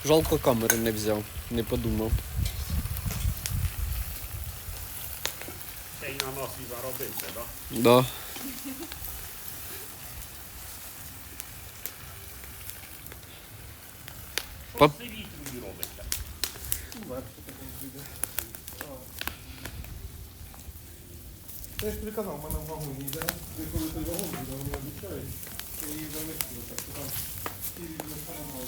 Жалко, камери не взяв, не подумав. Ще й на нас і заробився, так? Да. Що Па- в селі твої робиться? Я ж тобі казав, в мене в вагоні йде. Ти коли той вагон буде, вони обіцяють, то її занесли. Так що там всі різні самомали.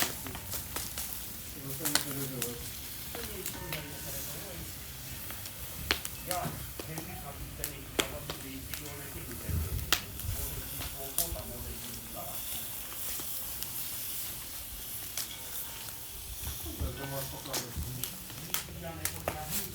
За це не переживеш. Я дивлюсь на ту селі, я вам і його не тільки дивлюсь. Може і свобода, може і зараз. Це ж дома покажуть. Я не потягнув.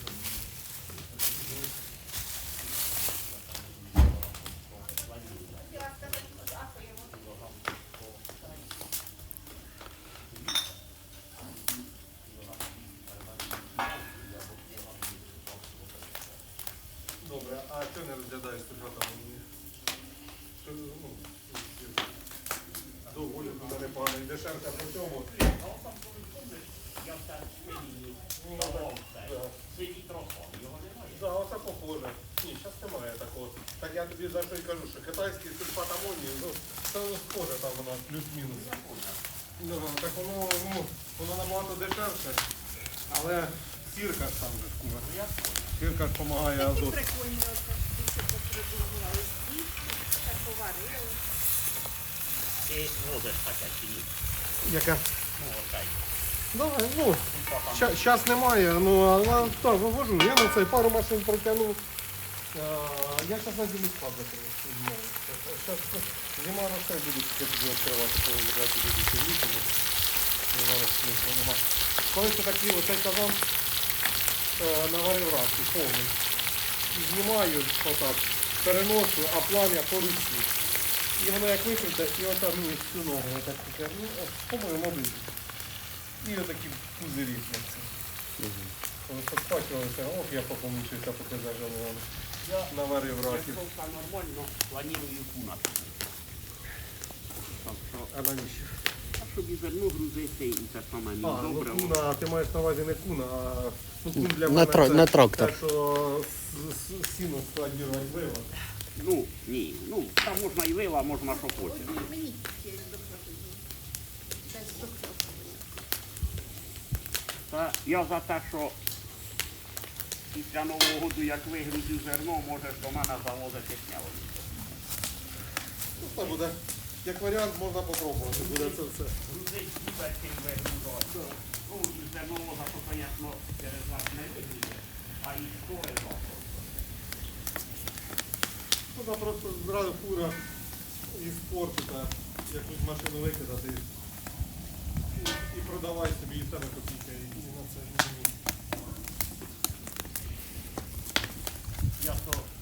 Добре, а чого не розглядаєш ти там? Що, ну, доволі буде непогано. І дешевка при цьому. Я в так селі давав це. Селі трохи, його немає. Да, оце похоже. Ні, зараз немає такого. Так я тобі за що й кажу, що китайський сульфат амонію, ну, це схоже там воно плюс-мінус. Ну, так воно набагато дешевше, але сірка ж там же кума. Сірка ж допомагає Такі азот. прикольні оце більше попридумували. Дійсно, так поварили. Ти возиш таке чи ні? Яка? Ну, оцей. Давай, ну, зараз немає, ну, але так, вивожу. Я на цей пару машин протягнув. Я зараз на зиму склад закрив. Зима росте, буду тільки тоді відкривати, коли брати буде сильніше. Зараз смисла нема. Коли це такий оцей казан наварив раз і повний. І знімаю отак, переношу, а плам'я по руці. І воно як викрите, і отак, ну, всю ногу отак таке, ну, по-моєму, мабуть. І отакі пузирі на це. Коли поспачувалися, ох, я помучився, поки зажали. Я наварив раків. Рисовка нормально, планую кунати. А навіщо? А щоб і зерно грузити, і це саме мій А, ну добре. куна, ти маєш на увазі не куна, а ну, кун для На мене тра- це на трактор. те, що сіно складірувати вива. Ну, ні, ну, там можна і вила, можна що хочеш. Мені є доктор тоді. Без доктора. Та я за те, що після Нового року, як вигрузю зерно, можеш до мене завозити сміло. Ну, це буде, як варіант, можна попробувати. Буде це все. Грузить буде цим вигрузувати. Ну, і зерно можна, то, звісно, через вас не вигрузити, а і скоро завтра. Туди просто зразу фура із порту та якусь машину викидати і продавай собі і себе копійка. І на це не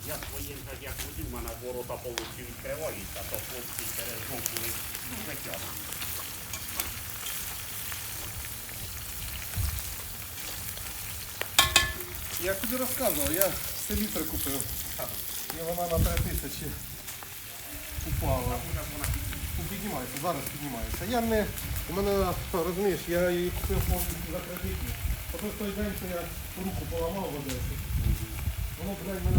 Я своїм же, як водів, в мене ворота повністю відкриваються, то хлопці через боку витягнуть. Я тобі розказував, я селітри купив. І вона на 3000 упала. Ну, піднімається, зараз піднімається. Я не, у мене, розумієш, я її купив повністю за кредитні. Тобто в той день, що я руку поламав в Одесі. Воно, блядь, мене